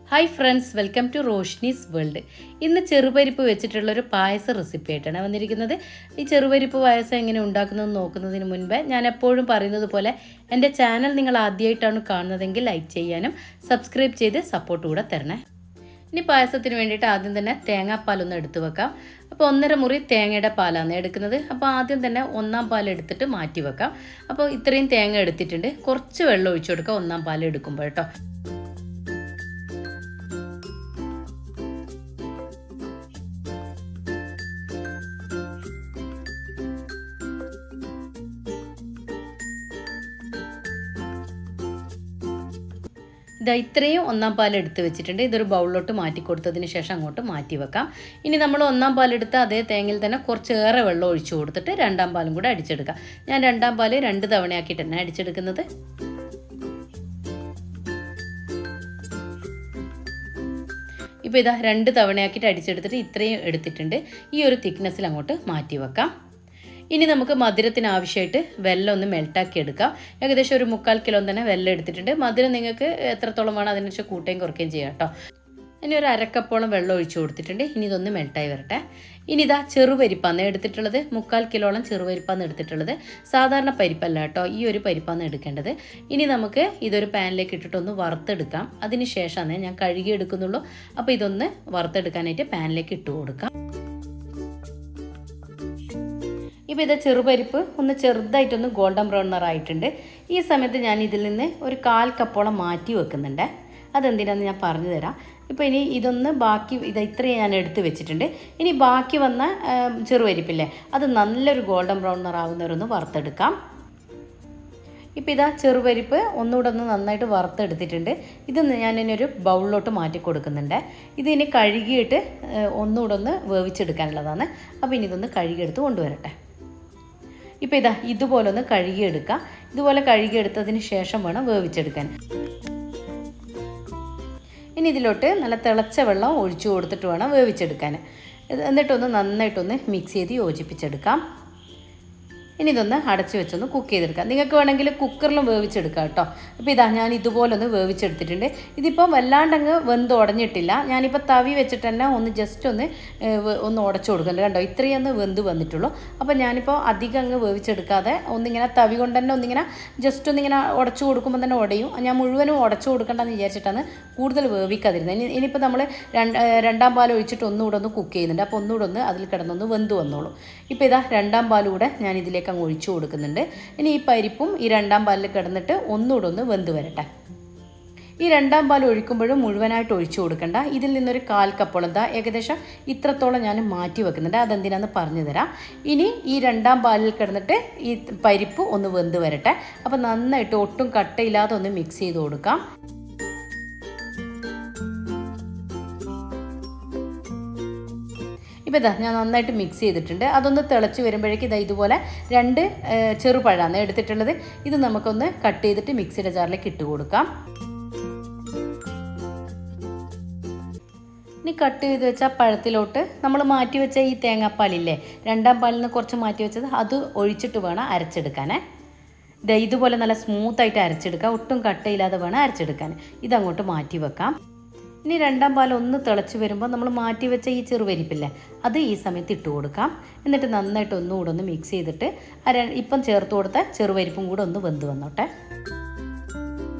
Hi friends, welcome to Roshni's world. ഇന്ന് ചെറുപരിപ്പ് വെച്ചിട്ടുള്ളൊരു പായസ റെസിപ്പി ആയിട്ടാണ് വന്നിരിക്കുന്നത്. ഈ ചെറുപരിപ്പ് പായസം എങ്ങനെ ഉണ്ടാക്കുന്നതെന്ന് നോക്കുന്നതിന് മുൻപ് ഞാൻ എപ്പോഴും പറയുന്നത് പോലെ എൻ്റെ ചാനൽ നിങ്ങൾ ആദ്യമായിട്ടാണ് കാണുന്നതെങ്കിൽ ലൈക്ക് ചെയ്യാനും സബ്സ്ക്രൈബ് ചെയ്ത് സപ്പോർട്ട് കൂടെ തരണേ. ഇനി പായസത്തിന് വേണ്ടിയിട്ട് ആദ്യം തന്നെ തേങ്ങാപ്പാലൊന്ന് എടുത്ത് വെക്കാം. അപ്പോൾ 1.5 മുറി തേങ്ങയുടെ പാലാണ് എടുക്കുന്നത്. അപ്പോൾ ആദ്യം തന്നെ ഒന്നാം പാൽ എടുത്തിട്ട് മാറ്റി വെക്കാം. അപ്പോൾ ഇത്രയും തേങ്ങ എടുത്തിട്ടുണ്ട്. കുറച്ച് വെള്ളം ഒഴിച്ചു കൊടുക്കാം ഒന്നാം പാൽ എടുക്കുമ്പോൾ കേട്ടോ. ഇത്രയും ഒന്നാം പാൽ എടുത്ത് വെച്ചിട്ടുണ്ട്. ഇതൊരു ബൗളിലോട്ട് മാറ്റി കൊടുത്തതിന് ശേഷം അങ്ങോട്ട് മാറ്റി വെക്കാം. ഇനി നമ്മൾ ഒന്നാം പാലെടുത്ത് അതേ തേങ്ങയിൽ തന്നെ കുറച്ചേറെ വെള്ളം ഒഴിച്ചു കൊടുത്തിട്ട് രണ്ടാം പാലും കൂടെ അടിച്ചെടുക്കാം. ഞാൻ രണ്ടാം പാല് 2 തവണയാക്കിയിട്ട് തന്നെ അടിച്ചെടുക്കുന്നത്. ഇപ്പോൾ 2 തവണയാക്കിയിട്ട് അടിച്ചെടുത്തിട്ട് ഇത്രയും എടുത്തിട്ടുണ്ട്. ഈ ഒരു തിക്നെസ്സിൽ അങ്ങോട്ട് മാറ്റി വെക്കാം. ഇനി നമുക്ക് മധുരത്തിന് ആവശ്യമായിട്ട് വെല്ലം ഒന്ന് മെൽട്ടാക്കി എടുക്കാം. ഏകദേശം ഒരു 3/4 കിലോ തന്നെ വെല്ലം എടുത്തിട്ടുണ്ട്. മധുരം നിങ്ങൾക്ക് എത്രത്തോളം വേണം അതിനനുസരിച്ച് കൂട്ടുകയും കുറയ്ക്കുകയും ചെയ്യാം കേട്ടോ. ഇനി ഒരു 1/2 കപ്പോളം വെള്ളം ഒഴിച്ചു കൊടുത്തിട്ടുണ്ട്. ഇനി ഇതൊന്ന് മെൽട്ടായി വരട്ടെ. ഇനി ചെറുപരിപ്പാന്ന് എടുത്തിട്ടുള്ളത്. 3/4 കിലോളം ചെറുപരിപ്പാന്ന് എടുത്തിട്ടുള്ളത്. സാധാരണ പരിപ്പല്ല കേട്ടോ, ഈ ഒരു പരിപ്പാന്ന് എടുക്കേണ്ടത്. ഇനി നമുക്ക് ഇതൊരു പാനിലേക്ക് ഇട്ടിട്ടൊന്ന് വറുത്തെടുക്കാം. അതിന് ശേഷമാണ് ഞാൻ കഴുകി എടുക്കുന്നുള്ളൂ. അപ്പോൾ ഇതൊന്ന് വറുത്തെടുക്കാനായിട്ട് പാനിലേക്ക് ഇട്ട് കൊടുക്കാം. ഇപ്പോൾ ചെറുപരിപ്പ് ഒന്ന് ചെറുതായിട്ടൊന്ന് ഗോൾഡൻ ബ്രൗൺ നിറായിട്ടുണ്ട്. ഈ സമയത്ത് ഞാൻ ഇതിൽ നിന്ന് ഒരു 1/4 കപ്പോളം മാറ്റി വെക്കുന്നുണ്ട്. അതെന്തിനാണെന്ന് ഞാൻ പറഞ്ഞു തരാം. ഇപ്പോൾ ഇനി ഇതൊന്ന് ബാക്കി ഇത്രയും ഞാൻ എടുത്ത് വെച്ചിട്ടുണ്ട്. ഇനി ബാക്കി വന്ന ചെറുപരിപ്പില്ലേ, അത് നല്ലൊരു ഗോൾഡൻ ബ്രൗൺ നിറാവുന്നവരൊന്ന് വറുത്തെടുക്കാം. ഇപ്പോൾ ചെറുപരിപ്പ് ഒന്നുകൂടെ ഒന്ന് നന്നായിട്ട് വറുത്തെടുത്തിട്ടുണ്ട്. ഇത് ഞാൻ ഇനി ഒരു ബൗളിലോട്ട് മാറ്റി കൊടുക്കുന്നുണ്ട്. ഇതിനി കഴുകിയിട്ട് ഒന്നുകൂടെ ഒന്ന് വേവിച്ചെടുക്കാനുള്ളതാണ്. അപ്പോൾ ഇനി ഇതൊന്ന് കഴുകിയെടുത്ത് കൊണ്ടുവരട്ടെ. ഇപ്പോൾ ഇതുപോലെ ഒന്ന് കഴുകിയെടുക്കുക. ഇതുപോലെ കഴുകിയെടുത്തതിന് ശേഷം വേണം വേവിച്ചെടുക്കാൻ. ഇനി ഇതിലോട്ട് നല്ല തിളച്ച വെള്ളം ഒഴിച്ചു കൊടുത്തിട്ട് വേണം വേവിച്ചെടുക്കാൻ. എന്നിട്ടൊന്ന് നന്നായിട്ടൊന്ന് മിക്സ് ചെയ്ത് യോജിപ്പിച്ചെടുക്കാം. ഇനി ഇതൊന്ന് അടച്ചു വെച്ചൊന്ന് കുക്ക് ചെയ്തെടുക്കാം. നിങ്ങൾക്ക് വേണമെങ്കിൽ കുക്കറിലും വേവിച്ചെടുക്കാം കേട്ടോ. ഇപ്പോൾ ഞാൻ ഇതുപോലെ ഒന്ന് വേവിച്ചെടുത്തിട്ടുണ്ട്. ഇതിപ്പോൾ വല്ലാണ്ടങ്ങ് വെന്ത് ഉടഞ്ഞിട്ടില്ല. ഞാനിപ്പോൾ തവി വെച്ചിട്ട് തന്നെ ഒന്ന് ജസ്റ്റ് ഒന്ന് ഉടച്ചു കൊടുക്കുന്നുണ്ട്. കണ്ടോ, ഇത്രയും ഒന്ന് വെന്ത് വന്നിട്ടുള്ളൂ. അപ്പോൾ ഞാനിപ്പോൾ അധികം അങ്ങ് വേവിച്ചെടുക്കാതെ ഒന്നിങ്ങനെ തവി കൊണ്ട് തന്നെ ഒന്നിങ്ങനെ ജസ്റ്റ് ഒന്നിങ്ങനെ ഉടച്ചു കൊടുക്കുമ്പോൾ തന്നെ ഉടയും. ഞാൻ മുഴുവനും ഉടച്ചു കൊടുക്കേണ്ടെന്ന് വിചാരിച്ചിട്ടാണ് കൂടുതൽ വേവിക്കാതിരുന്നത്. ഇനിയിപ്പോൾ നമ്മൾ രണ്ടാം പാൽ ഒഴിച്ചിട്ട് ഒന്നുകൂടെ ഒന്ന് കുക്ക് ചെയ്യുന്നുണ്ട്. അപ്പോൾ ഒന്നുകൂടെ ഒന്ന് അതിൽ കിടന്നൊന്ന് വെന്ത് വന്നോളൂ. ഇപ്പോൾ രണ്ടാം പാലൂടെ ഞാൻ ഇതിലേക്ക് അങ്ങ് ഒഴിച്ചു കൊടുക്കുന്നുണ്ട്. ഇനി ഈ പരിപ്പും ഈ രണ്ടാം പാലിൽ കിടന്നിട്ട് ഒന്നുകൂടെ ഒന്ന് വെന്ത് വരട്ടെ. ഈ രണ്ടാം പാൽ ഒഴിക്കുമ്പോഴും മുഴുവനായിട്ട് ഒഴിച്ചു കൊടുക്കണ്ട. ഇതിൽ നിന്നൊരു 1/4 കപ്പോളം ഏകദേശം ഇത്രത്തോളം ഞാൻ മാറ്റി വെക്കുന്നുണ്ട്. അതെന്തിനാന്ന് പറഞ്ഞു തരാം. ഇനി ഈ രണ്ടാം പാലിൽ കിടന്നിട്ട് ഈ പരിപ്പ് ഒന്ന് വെന്ത് വരട്ടെ. അപ്പോൾ നന്നായിട്ട് ഒട്ടും കട്ടയില്ലാതെ ഒന്ന് മിക്സ് ചെയ്ത് കൊടുക്കാം. ഇപ്പോൾ ഞാൻ നന്നായിട്ട് മിക്സ് ചെയ്തിട്ടുണ്ട്. അതൊന്ന് തിളച്ച് വരുമ്പോഴേക്കും ഇതുപോലെ 2 ചെറുപഴമാണ് എടുത്തിട്ടുള്ളത്. ഇത് നമുക്കൊന്ന് കട്ട് ചെയ്തിട്ട് മിക്സിയുടെ ജാറിലേക്ക് ഇട്ട് കൊടുക്കാം. ഇനി കട്ട് ചെയ്ത് വെച്ച പഴത്തിലോട്ട് നമ്മൾ മാറ്റി വെച്ച ഈ തേങ്ങാപ്പാലില്ലേ, രണ്ടാം പാലിൽ നിന്ന് കുറച്ച് മാറ്റി വെച്ചത്, അത് ഒഴിച്ചിട്ട് വേണം അരച്ചെടുക്കാനേ. ഇതുപോലെ നല്ല സ്മൂത്തായിട്ട് അരച്ചെടുക്കാം. ഒട്ടും കട്ടയില്ലാതെ വേണം അരച്ചെടുക്കാൻ. ഇതങ്ങോട്ട് മാറ്റി വെക്കാം. ഇനി രണ്ടാം പാൽ ഒന്ന് തിളച്ച് വരുമ്പോൾ നമ്മൾ മാറ്റി വെച്ച ഈ ചെറുപരിപ്പില്ലേ, അത് ഈ സമയത്ത് ഇട്ട് കൊടുക്കാം. എന്നിട്ട് നന്നായിട്ട് ഒന്നുകൂടെ ഒന്ന് മിക്സ് ചെയ്തിട്ട് ഇപ്പം ചേർത്ത് കൊടുത്ത ചെറുപരിപ്പും കൂടെ ഒന്ന് വെന്ത് വന്നോട്ടെ.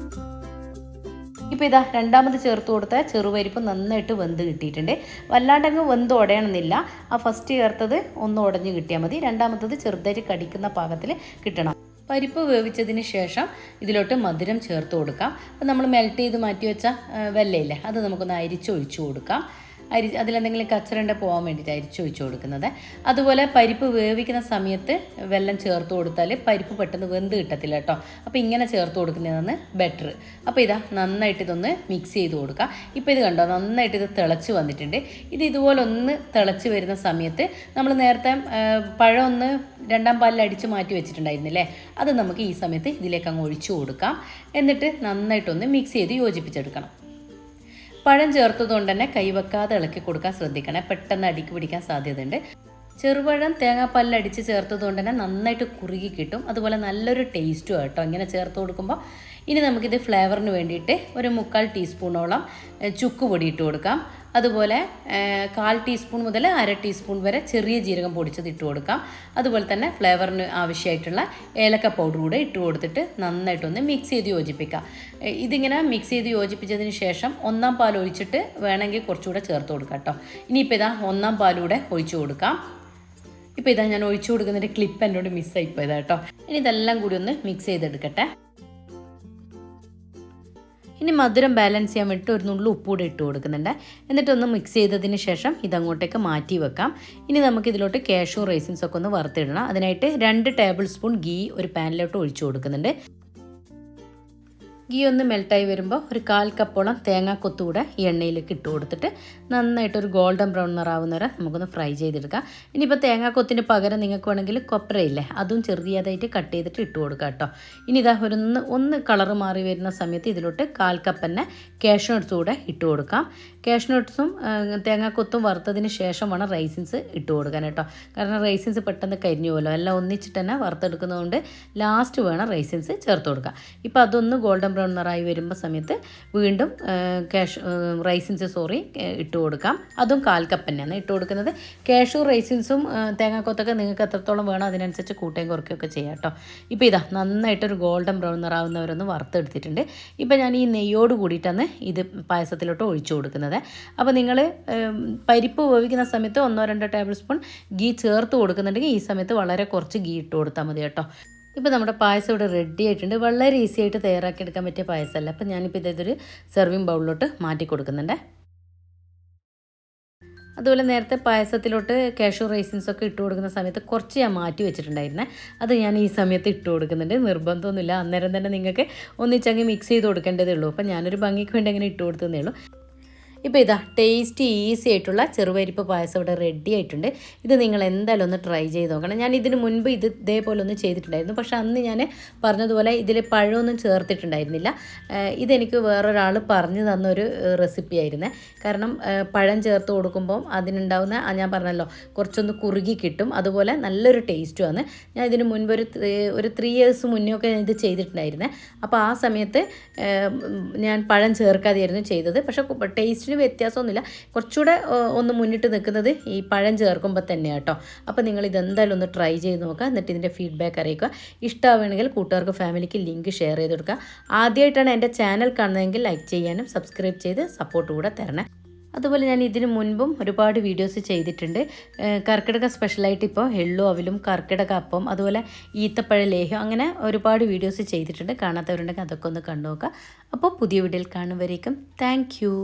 ഇപ്പോൾ രണ്ടാമത് ചേർത്ത് കൊടുത്ത ചെറുപരിപ്പ് നന്നായിട്ട് വെന്ത് കിട്ടിയിട്ടുണ്ട്. വല്ലാണ്ടങ്ങ് വെന്ത് ഉടയണമെന്നില്ല. ആ ഫസ്റ്റ് ചേർത്തത് ഒന്ന് ഉടഞ്ഞ് കിട്ടിയാൽ മതി. രണ്ടാമത്തത് ചെറുതായിട്ട് കടിക്കുന്ന പാകത്തിൽ കിട്ടണം. പരിപ്പ് വേവിച്ചതിന് ശേഷം ഇതിലോട്ട് മധുരം ചേർത്ത് കൊടുക്കാം. അപ്പോൾ നമ്മൾ മെൽറ്റ് ചെയ്ത് മാറ്റി വെച്ച വെല്ലയില്ലേ, അത് നമുക്കൊന്ന് അരിച്ചൊഴിച്ചു കൊടുക്കാം. അതിലെന്തെങ്കിലും കച്ചറണ്ട പോകാൻ വേണ്ടിയിട്ട് അരിച്ചൊഴിച്ചു കൊടുക്കുന്നത്. അതുപോലെ പരിപ്പ് വേവിക്കുന്ന സമയത്ത് വെള്ളം ചേർത്ത് കൊടുത്താൽ പരിപ്പ് പെട്ടെന്ന് വെന്ത് കിട്ടത്തില്ല കേട്ടോ. അപ്പോൾ ഇങ്ങനെ ചേർത്ത് കൊടുക്കുന്നതാണ് ബെറ്റർ. അപ്പോൾ നന്നായിട്ട് ഇതൊന്ന് മിക്സ് ചെയ്ത് കൊടുക്കാം. ഇപ്പോൾ കണ്ടോ, നന്നായിട്ട് ഇത് തിളച്ച് വന്നിട്ടുണ്ട്. ഇതുപോലെ ഒന്ന് തിളച്ച് വരുന്ന സമയത്ത് നമ്മൾ നേരത്തെ പഴം ഒന്ന് രണ്ടാം പാലിൽ അടിച്ച് മാറ്റി വെച്ചിട്ടുണ്ടായിരുന്നില്ലേ, അത് നമുക്ക് ഈ സമയത്ത് ഇതിലേക്ക് അങ്ങ് ഒഴിച്ചു കൊടുക്കാം. എന്നിട്ട് നന്നായിട്ടൊന്ന് മിക്സ് ചെയ്ത് യോജിപ്പിച്ചെടുക്കണം. പഴം ചേർത്തതുകൊണ്ട് തന്നെ കൈവെക്കാതെ ഇളക്കി കൊടുക്കാൻ ശ്രദ്ധിക്കണേ. പെട്ടെന്ന് അടിക്ക് പിടിക്കാൻ സാധ്യതയുണ്ട്. ചെറുപഴം തേങ്ങാപ്പാലിൽ അടിച്ച് ചേർത്തതുകൊണ്ട് തന്നെ നന്നായിട്ട് കുറുകി കിട്ടും. അതുപോലെ നല്ലൊരു ടേസ്റ്റും കേട്ടോ ഇങ്ങനെ ചേർത്ത് കൊടുക്കുമ്പോൾ. ഇനി നമുക്കിത് ഫ്ലേവറിന് വേണ്ടിയിട്ട് ഒരു 3/4 ടീസ്പൂണോളം ചുക്ക് പൊടി ഇട്ട് കൊടുക്കാം. അതുപോലെ 1/4 ടീസ്പൂൺ മുതൽ 1/2 ടീസ്പൂൺ വരെ ചെറിയ ജീരകം പൊടിച്ചത് ഇട്ട് കൊടുക്കാം. അതുപോലെ തന്നെ ഫ്ലേവറിന് ആവശ്യമായിട്ടുള്ള ഏലക്ക പൗഡർ കൂടെ ഇട്ട് കൊടുത്തിട്ട് നന്നായിട്ടൊന്ന് മിക്സ് ചെയ്ത് യോജിപ്പിക്കാം. ഇതിങ്ങനെ മിക്സ് ചെയ്ത് യോജിപ്പിച്ചതിന് ശേഷം 1-ാം പാൽ ഒഴിച്ചിട്ട് വേണമെങ്കിൽ കുറച്ചുകൂടെ ചേർത്ത് കൊടുക്കാം കേട്ടോ. ഇനിയിപ്പോൾ ഇതാ 1-ാം പാലൂടെ ഒഴിച്ചു കൊടുക്കാം. ഇപ്പോൾ ഇതാ ഞാൻ ഒഴിച്ചു കൊടുക്കുന്നതിൻ്റെ ക്ലിപ്പ് എന്നോട് മിസ്സായിപ്പോയതാ കേട്ടോ. ഇനി ഇതെല്ലാം കൂടി ഒന്ന് മിക്സ് ചെയ്തെടുക്കട്ടെ. ഇനി മധുരം ബാലൻസ് ചെയ്യാൻ വേണ്ടിയിട്ട് ഒരു നുള്ളു ഉപ്പ് കൂടെ ഇട്ട് കൊടുക്കുന്നുണ്ട്. എന്നിട്ടൊന്ന് മിക്സ് ചെയ്തതിന് ശേഷം ഇതങ്ങോട്ടേക്ക് മാറ്റി വെക്കാം. ഇനി നമുക്കിതിലോട്ട് കാഷ്യൂ റൈസിൻസ് ഒക്കെ ഒന്ന് വറുത്തിടണം. അതിനായിട്ട് 2 ടേബിൾ സ്പൂൺ ഗീ ഒരു പാനിലോട്ട് ഒഴിച്ചു കൊടുക്കുന്നുണ്ട്. ഗീ ഒന്ന് മെൽട്ടായി വരുമ്പോൾ ഒരു 1/4 കപ്പോളം തേങ്ങാക്കൊത്തുകൂടെ ഈ എണ്ണയിലേക്ക് ഇട്ട് കൊടുത്തിട്ട് നന്നായിട്ടൊരു ഗോൾഡൻ ബ്രൗൺ നിറാവുന്ന വരെ നമുക്കൊന്ന് ഫ്രൈ ചെയ്തെടുക്കാം. ഇനിയിപ്പോൾ തേങ്ങാക്കൊത്തിന് പകരം നിങ്ങൾക്ക് വേണമെങ്കിൽ കൊപ്രയില്ലേ അതും ചെറിയതായിട്ട് കട്ട് ചെയ്തിട്ട് ഇട്ട് കൊടുക്കാം കേട്ടോ. ഇനി ഇതാ ഒന്ന് കളറ് മാറി വരുന്ന സമയത്ത് ഇതിലോട്ട് 1/4 കപ്പ് തന്നെ കാഷ്യൂ നട്ട്സ് കൂടെ ഇട്ട് കൊടുക്കാം. കാഷ്യൂ നട്ട്സും തേങ്ങാക്കൊത്തും വറുത്തതിന് ശേഷം വേണം റൈസിൻസ് ഇട്ട് കൊടുക്കാൻ കേട്ടോ. കാരണം റൈസിൻസ് പെട്ടെന്ന് കരിഞ്ഞു പോലോ, എല്ലാം ഒന്നിച്ചിട്ട് തന്നെ വറുത്തെടുക്കുന്നതുകൊണ്ട് ലാസ്റ്റ് വേണം റൈസിൻസ് ചേർത്ത് കൊടുക്കാം. ഇപ്പോൾ അതൊന്ന് ഗോൾഡൻ ബ്രൗൺ നിറായി വരുമ്പോൾ സമയത്ത് വീണ്ടും റൈസിൻസ് ഇട്ട് കൊടുക്കാം. അതും 1/4 കപ്പ് തന്നെയാണ് ഇട്ട് കൊടുക്കുന്നത്. കാഷ്യൂ റൈസിൻസും തേങ്ങാക്കൊത്തൊക്കെ നിങ്ങൾക്ക് എത്രത്തോളം വേണോ അതിനനുസരിച്ച് കൂട്ടുകയും കുറയ്ക്കുകയൊക്കെ ചെയ്യാം കേട്ടോ. ഇപ്പോൾ ഇതാ നന്നായിട്ടൊരു ഗോൾഡൻ ബ്രൗൺ നിറാവുന്നവരൊന്ന് വറുത്തെടുത്തിട്ടുണ്ട്. ഇപ്പോൾ ഞാൻ ഈ നെയ്യോട് കൂടിയിട്ടാണ് ഇത് പായസത്തിലോട്ട് ഒഴിച്ചു കൊടുക്കുന്നത്. അപ്പോൾ നിങ്ങൾ പരിപ്പ് വേവിക്കുന്ന സമയത്ത് 1-2 ടേബിൾ സ്പൂൺ ഗീ ചേർത്ത് കൊടുക്കുന്നുണ്ടെങ്കിൽ ഈ സമയത്ത് വളരെ കുറച്ച് ഗീ ഇട്ട് കൊടുത്താൽ മതി കേട്ടോ. ഇപ്പോൾ നമ്മുടെ പായസം ഇവിടെ റെഡി ആയിട്ടുണ്ട്. വളരെ ഈസി ആയിട്ട് തയ്യാറാക്കിയെടുക്കാൻ പറ്റിയ പായസമല്ല. അപ്പോൾ ഞാനിപ്പോൾ ഇതൊരു സെർവിങ് ബൗളിലോട്ട് മാറ്റി കൊടുക്കുന്നുണ്ട്. അതുപോലെ നേരത്തെ പായസത്തിലോട്ട് കാഷ്യൂ റൈസിൻസൊക്കെ ഇട്ട് കൊടുക്കുന്ന സമയത്ത് കുറച്ച് ഞാൻ മാറ്റി വെച്ചിട്ടുണ്ടായിരുന്നേ. അത് ഞാൻ ഈ സമയത്ത് ഇട്ട് കൊടുക്കുന്നുണ്ട്. നിർബന്ധമൊന്നുമില്ല, അന്നേരം തന്നെ നിങ്ങൾക്ക് ഒന്നിച്ചങ്ങ് മിക്സ് ചെയ്ത് കൊടുക്കേണ്ടതേ ഉള്ളൂ. അപ്പോൾ ഞാനൊരു ഭംഗിക്ക് വേണ്ടി അങ്ങനെ ഇട്ട് കൊടുത്തതേ ഉള്ളൂ. ഇപ്പോൾ ഇതാ ടേസ്റ്റി ഈസി ആയിട്ടുള്ള ചെറുപരിപ്പ് പായസം ഇവിടെ റെഡി ആയിട്ടുണ്ട്. ഇത് നിങ്ങൾ എന്തായാലും ഒന്ന് ട്രൈ ചെയ്ത് നോക്കണം. ഞാൻ ഇതിന് മുൻപ് ഇതേപോലെ ഒന്ന് ചെയ്തിട്ടുണ്ടായിരുന്നു. പക്ഷേ അന്ന് ഞാൻ പറഞ്ഞതുപോലെ ഇതിൽ പഴമൊന്നും ചേർത്തിട്ടുണ്ടായിരുന്നില്ല. ഇതെനിക്ക് വേറൊരാൾ പറഞ്ഞു തന്നൊരു റെസിപ്പി ആയിരുന്നേ. കാരണം പഴം ചേർത്ത് കൊടുക്കുമ്പോൾ അതിനുണ്ടാവുന്ന ഞാൻ പറഞ്ഞല്ലോ കുറച്ചൊന്ന് കുറുകി കിട്ടും. അതുപോലെ നല്ലൊരു ടേസ്റ്റുമാണ്. ഞാൻ ഇതിന് മുൻപ് ഒരു 3 years മുന്നേ ഒക്കെ ഇത് ചെയ്തിട്ടുണ്ടായിരുന്നേ. അപ്പോൾ ആ സമയത്ത് ഞാൻ പഴം ചേർക്കാതെയായിരുന്നു ചെയ്തത്. പക്ഷേ ടേസ്റ്റിന് വ്യത്യാസമൊന്നുമില്ല. കുറച്ചുകൂടെ ഒന്ന് മുന്നിട്ട് നിൽക്കുന്നത് ഈ പഴം ചേർക്കുമ്പോൾ തന്നെയാണ് കേട്ടോ. അപ്പോൾ നിങ്ങൾ ഇതെന്തായാലും ഒന്ന് ട്രൈ ചെയ്ത് നോക്കുക. എന്നിട്ട് ഇതിൻ്റെ ഫീഡ്ബാക്ക് അറിയിക്കുക. ഇഷ്ടമാവുകയാണെങ്കിൽ കൂട്ടുകാർക്ക് ഫാമിലിക്ക് ലിങ്ക് ഷെയർ ചെയ്ത് കൊടുക്കുക. ആദ്യമായിട്ടാണ് എൻ്റെ ചാനൽ കാണുന്നതെങ്കിൽ ലൈക്ക് ചെയ്യാനും സബ്സ്ക്രൈബ് ചെയ്ത് സപ്പോർട്ട് കൂടെ തരണേ. അതുപോലെ ഞാൻ ഇതിന് മുൻപും ഒരുപാട് വീഡിയോസ് ചെയ്തിട്ടുണ്ട്. കർക്കിടക സ്പെഷ്യലായിട്ട് ഇപ്പോൾ എള്ളു അവിലും കർക്കിടക അപ്പം അതുപോലെ ഈത്തപ്പഴ ലേഹ്യം അങ്ങനെ ഒരുപാട് വീഡിയോസ് ചെയ്തിട്ടുണ്ട്. കാണാത്തവരുണ്ടെങ്കിൽ അതൊക്കെ ഒന്ന് കണ്ടു നോക്കുക. അപ്പോൾ പുതിയ വീഡിയോയിൽ കാണുമ്പോഴേക്കും താങ്ക് യു.